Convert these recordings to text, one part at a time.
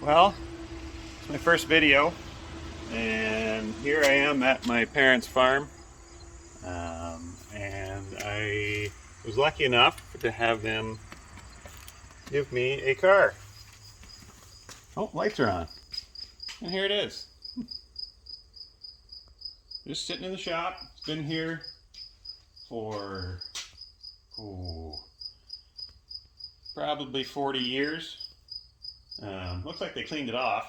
Well, it's my first video, and here I am at my parents' farm, and I was lucky enough to have them give me a car. Oh, lights are on, and here it is. Just sitting in the shop. It's been here for probably 40 years. Looks like they cleaned it off,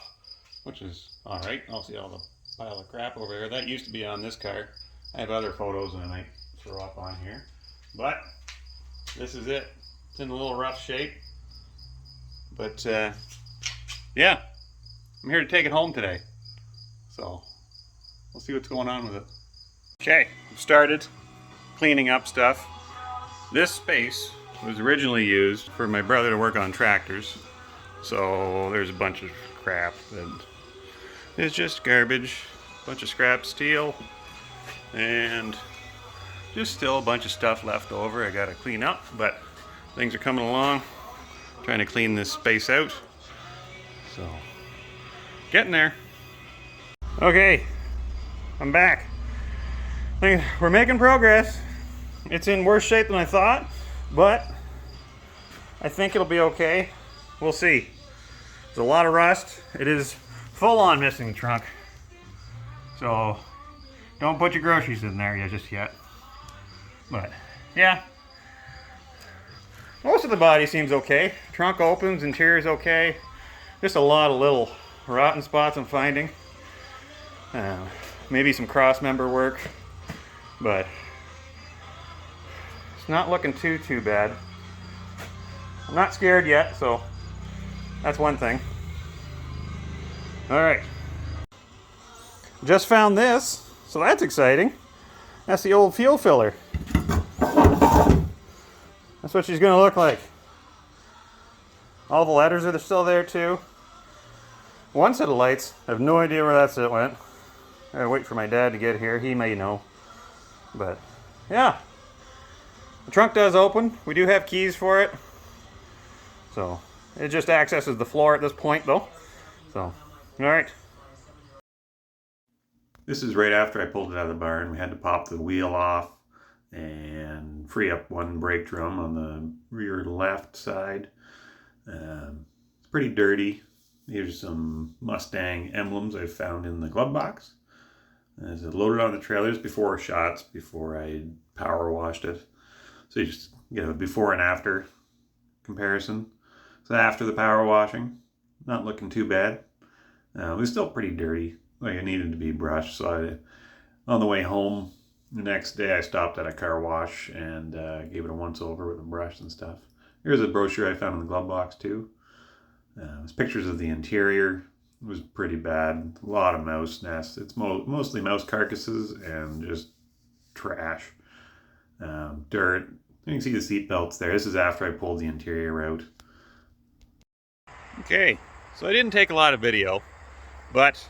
which is alright. I'll see all the pile of crap over there. That used to be on this car. I have other photos that I might throw up on here. But this is it. It's in a little rough shape. But yeah, I'm here to take it home today. So we'll see what's going on with it. Okay, I've started cleaning up stuff. This space was originally used for my brother to work on tractors. So there's a bunch of crap that is just garbage, a bunch of scrap steel, and just still a bunch of stuff left over I gotta clean up, but things are coming along. Trying to clean this space out. So, getting there. Okay, I'm back. We're making progress. It's in worse shape than I thought, but I think it'll be okay. We'll see. There's a lot of rust. It is full on missing the trunk. So don't put your groceries in there just yet. But yeah, most of the body seems okay. Trunk opens, interior's okay. Just a lot of little rotten spots I'm finding. Maybe some cross member work, but it's not looking too bad. I'm not scared yet, so that's one thing. Alright. Just found this, so that's exciting. That's the old fuel filler. That's what she's going to look like. All the letters are still there too. One set of lights. I have no idea where that set went. I gotta wait for my dad to get here. He may know. But yeah. The trunk does open. We do have keys for it. So it just accesses the floor at this point though. So, alright. This is right after I pulled it out of the barn. We had to pop the wheel off and free up one brake drum on the rear left side. It's pretty dirty. Here's some Mustang emblems I found in the glove box. As it loaded on the trailers before shots, before I power washed it. So you just get a before and after comparison. So after the power washing, not looking too bad. It was still pretty dirty, like it needed to be brushed. So on the way home the next day, I stopped at a car wash and gave it a once over with a brush and stuff. Here's a brochure I found in the glove box too. There's pictures of the interior. It was pretty bad. A lot of mouse nests. It's mostly mouse carcasses and just trash. Dirt. You can see the seat belts there. This is after I pulled the interior out. Okay, so I didn't take a lot of video, but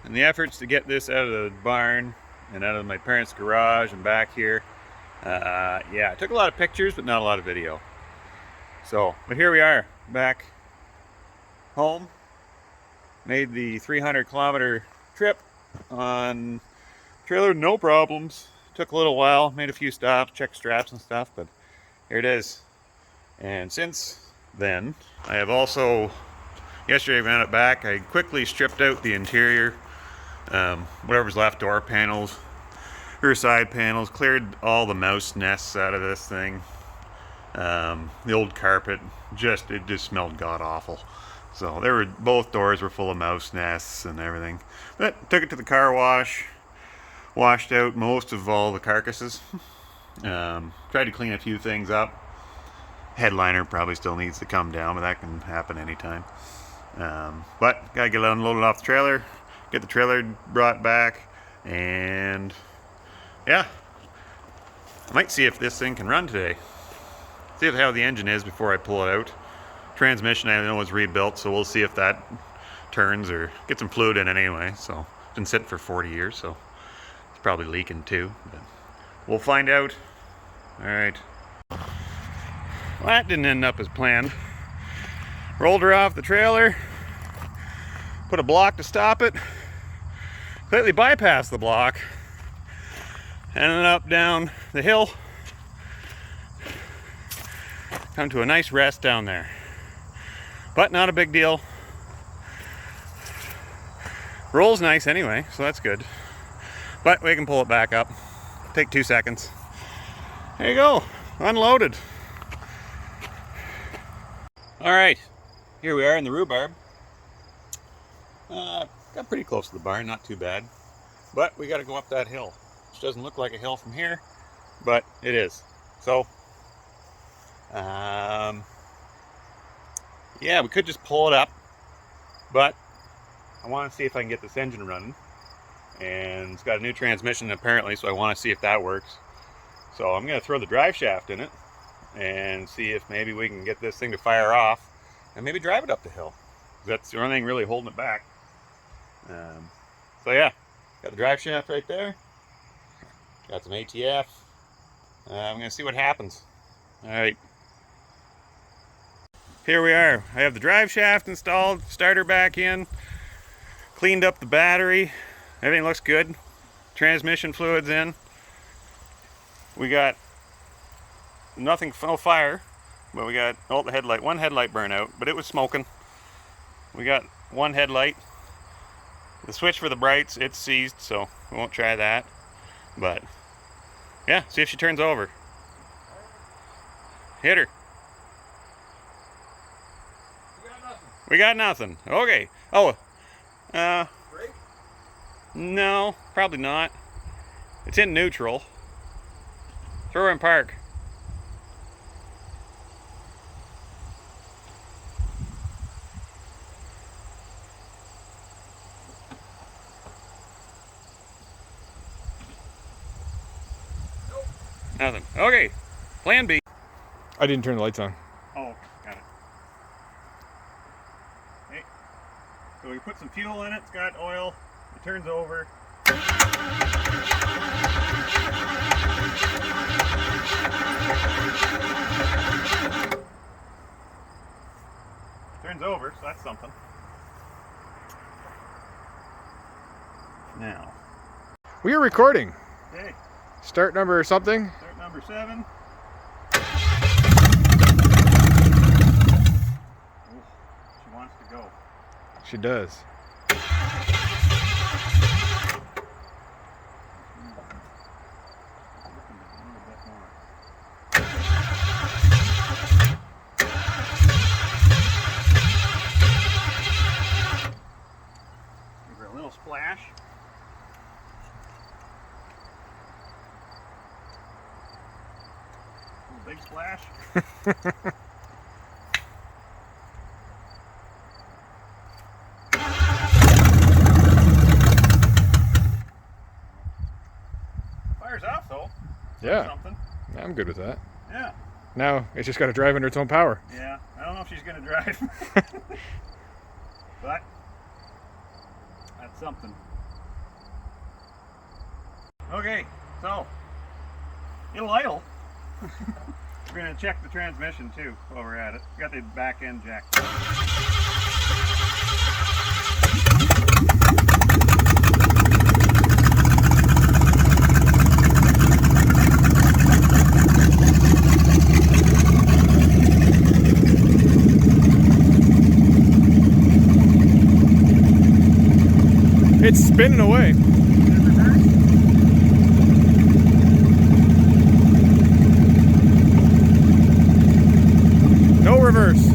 in the efforts to get this out of the barn and out of my parents' garage and back here, yeah, I took a lot of pictures, but not a lot of video. So, but here we are, back home. Made the 300-kilometer trip on trailer, no problems. Took a little while, made a few stops, checked straps and stuff, but here it is. And since then, I have also, yesterday I ran it back, I quickly stripped out the interior, whatever's left, door panels, rear side panels, cleared all the mouse nests out of this thing. The old carpet, it just smelled god-awful. So both doors were full of mouse nests and everything. But took it to the car wash, washed out most of all the carcasses. Tried to clean a few things up. Headliner probably still needs to come down, but that can happen anytime. But gotta get it unloaded off the trailer, get the trailer brought back, and yeah, I might see if this thing can run today. See how the engine is before I pull it out. Transmission I know was rebuilt, so we'll see if that turns or get some fluid in it anyway. So it's been sitting for 40 years, so it's probably leaking too, but we'll find out. All right. Well, that didn't end up as planned. Rolled her off the trailer, Put a block to stop it. Completely bypassed the block. Ended up down the hill. Come to a nice rest down there. But not a big deal. Rolls nice anyway, so that's good. But we can pull it back up. Take 2 seconds. There you go, unloaded. All right, here we are in the rhubarb. Got pretty close to the barn, not too bad. But we got to go up that hill, which doesn't look like a hill from here, but it is. So, yeah, we could just pull it up, but I want to see if I can get this engine running. And it's got a new transmission apparently, so I want to see if that works. So I'm going to throw the drive shaft in it and see if maybe we can get this thing to fire off and maybe drive it up the hill. That's the only thing really holding it back. So yeah, got the drive shaft right there. Got some ATF. I'm going to see what happens. All right. Here we are. I have the drive shaft installed, starter back in, cleaned up the battery. Everything looks good. Transmission fluids in. We got no fire, but we got the headlight, one headlight burnout, but it was smoking. We got one headlight. The switch for the brights, it's seized, so we won't try that. But yeah, see if she turns over. Hit her. We got nothing. Okay. Oh, Brake? no, probably not. It's in neutral. Throw her in park. Nope. Nothing. Okay. Plan B. I didn't turn the lights on. Oh, got it. Okay. So we put some fuel in it. It's got oil. It turns over. Turns over, so that's something. Now. We are recording. Okay. Start number something. Start number 7. Ooh, she wants to go. She does. Give her a little splash. A big splash. Fires off though. Yeah. Something. I'm good with that. Yeah. Now it's just got to drive under its own power. Yeah. I don't know if she's gonna drive. But that's something. Okay, so it'll idle. We're gonna check the transmission too while we're at it. Got the back end jack. It's spinning away. No reverse.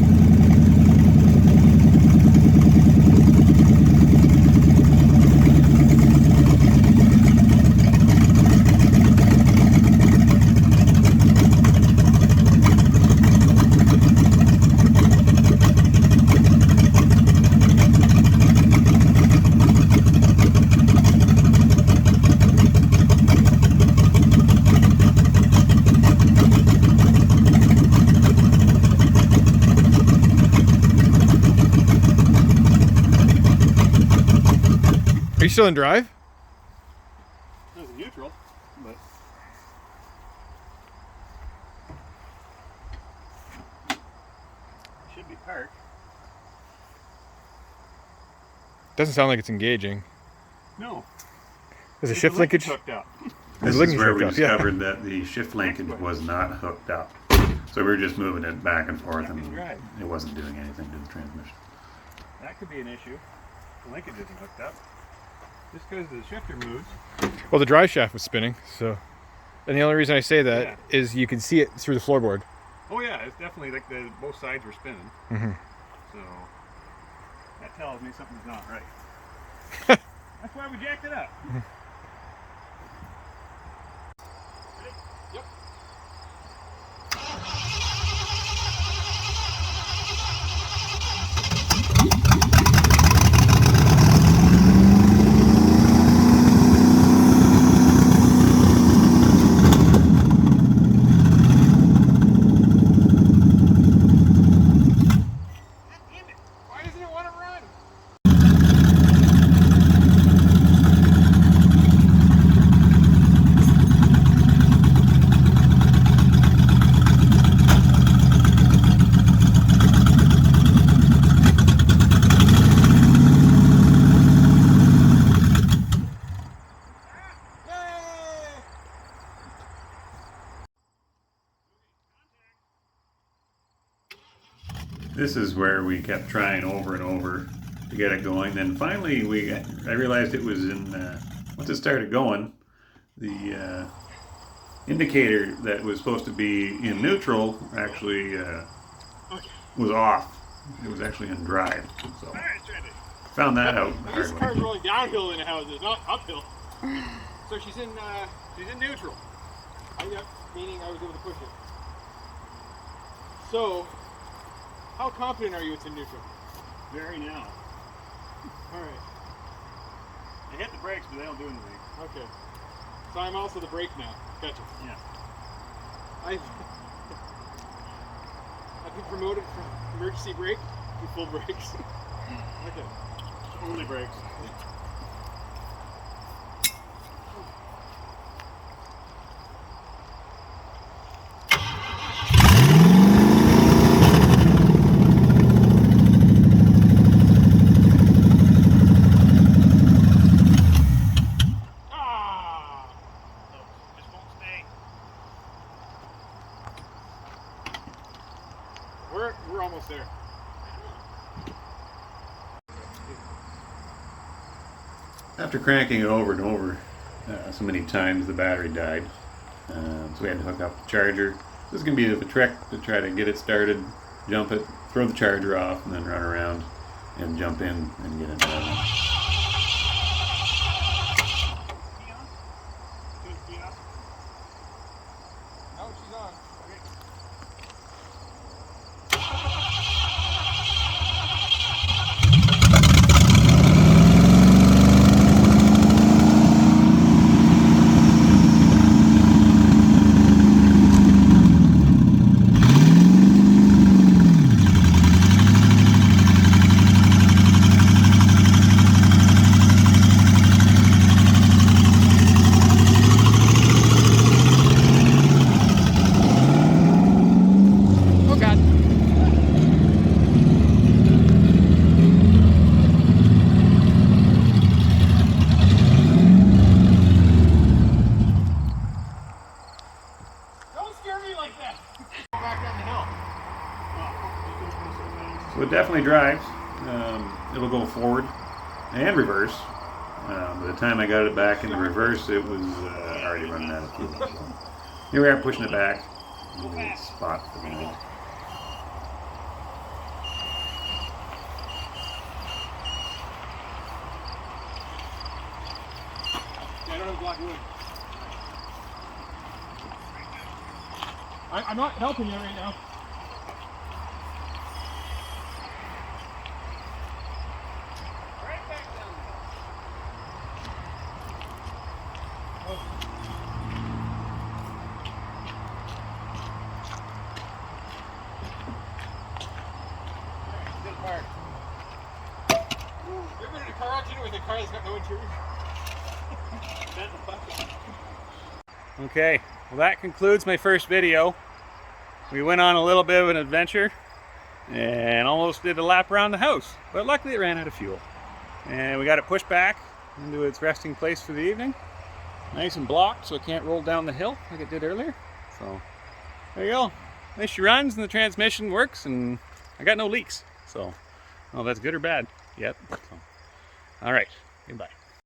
Are you still in drive? It was neutral, but should be parked. Doesn't sound like it's engaging. No. There's a shift linkage. Hooked up. There's This is linkage where we hooked up, yeah. discovered that the shift linkage was not hooked up. So we were just moving it back and forth, and it wasn't doing anything to the transmission. That could be an issue. The linkage isn't hooked up. Just because the shifter moves. Well, the drive shaft was spinning, so. And the only reason I say that is you can see it through the floorboard. Oh yeah, it's definitely like both sides were spinning. Mm-hmm. So that tells me something's not right. That's why we jacked it up. Yep. This is where we kept trying over and over to get it going. Then finally, I realized it was in once it started going, the indicator that was supposed to be in neutral actually was off. It was actually in drive. So found that out. This car's rolling downhill in the houses, not uphill. So she's in neutral. Yep, meaning I was able to push it. So, how confident are you it's in neutral? Very now. Alright. They hit the brakes, but they don't do anything. Okay. So I'm also the brake now. Gotcha. Yeah. I've been promoted from emergency brake to full brakes. Okay. Only brakes. We're almost there. After cranking it over and over so many times, the battery died. So we had to hook up the charger. This is going to be a trick to try to get it started, jump it, throw the charger off, and then run around and jump in and get it running. Oh, she's on. So it definitely drives. It'll go forward and reverse. By the time I got it back into reverse, it was already running out of fuel. So here we are pushing it back. Good spot for the night. Yeah, I don't have black wood. I'm not helping you right now. Right back down there. Still parked. You ever been in a car accident with a car that's got no interior? Okay, well that concludes my first video. We went on a little bit of an adventure and almost did a lap around the house, but luckily it ran out of fuel. And we got it pushed back into its resting place for the evening. Nice and blocked so it can't roll down the hill like it did earlier. So there you go. Nice she runs and the transmission works and I got no leaks. So, well, that's good or bad yet. So, all right, goodbye.